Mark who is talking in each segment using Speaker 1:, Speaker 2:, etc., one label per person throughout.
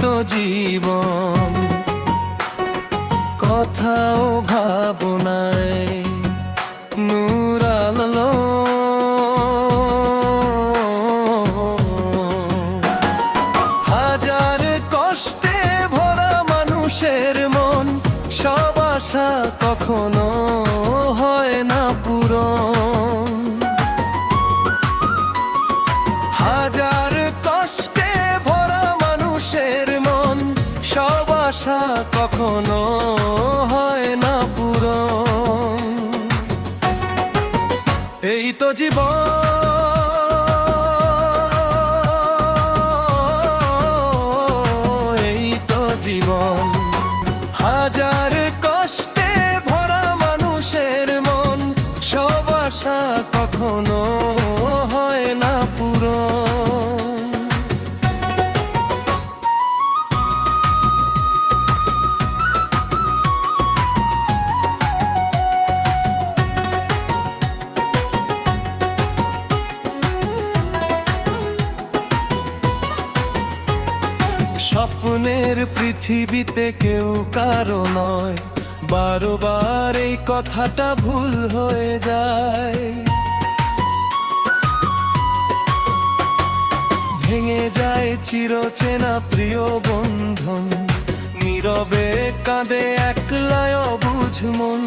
Speaker 1: তো জীবন, কথাও ভাবনায় নূর আলো। হাজার কষ্টে ভরা মানুষের মন, সব আশা কখনো হয় না পূরণ। হাজার কষ্টে ভরা মানুষের মন, সব আশা কখনো হয় না পূরণ। এই তো জীবন, এই তো জীবন। হাজার কষ্টে ভরা মানুষের মন, সব আশা কখনো হয় না পূরণ। স্বপ্নের পৃথিবীতে কেউ কারো নয়, বারবার এই কথাটা ভুল হয়ে যায়। ভেঙে যায় চিরচেনা প্রিয় বন্ধন, নীরবে কাঁদে একলায় অবুঝ মন।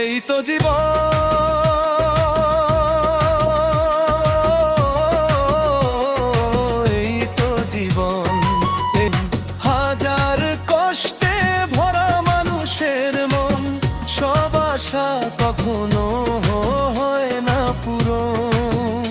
Speaker 1: এই তো জীবন, কখনো হয় না পূরণ।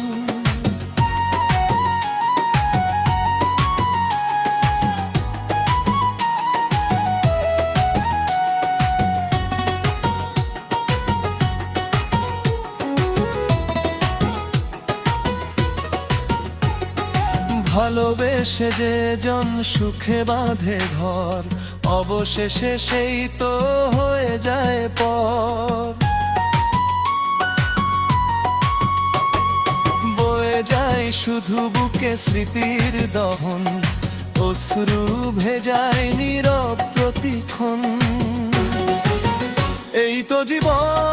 Speaker 1: ভালোবেসে যে জন সুখে বাঁধে ঘর, অবশেষে সেই তো হয়ে যায় পর। বয়ে যায় শুধু বুকে স্মৃতির দহন, অশ্রু ভেজায় নীরব প্রতিক্ষণ। এই তো জীবন,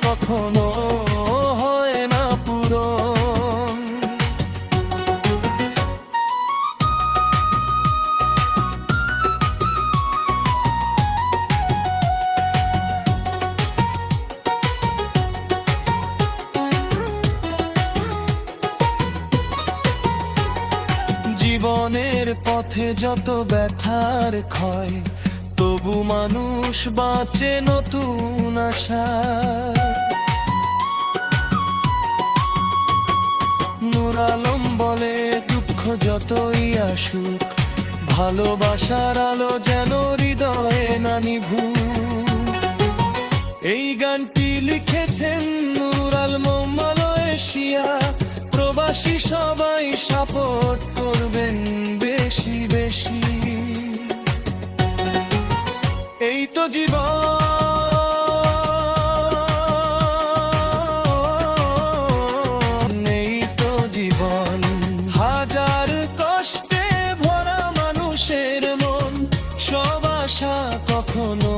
Speaker 1: কখনো হয় না পূরণ। জীবনের পথে যত ব্যথার ক্ষয়, তবু মানুষ বাঁচে নতুন আশা। নূর আলম বলে দুঃখ যতই আসুক, ভালোবাসার আলো যেন হৃদয়ে না নিভুক। এই গানটি লিখেছেন নূর আলম মালয়েশিয়া। প্রবাসী সবাই সাপোর্ট করবেন বেশি বেশি। এই তো জীবন, এই তো জীবন। হাজার কষ্টে ভরা মানুষের মন, সব আশা কখনো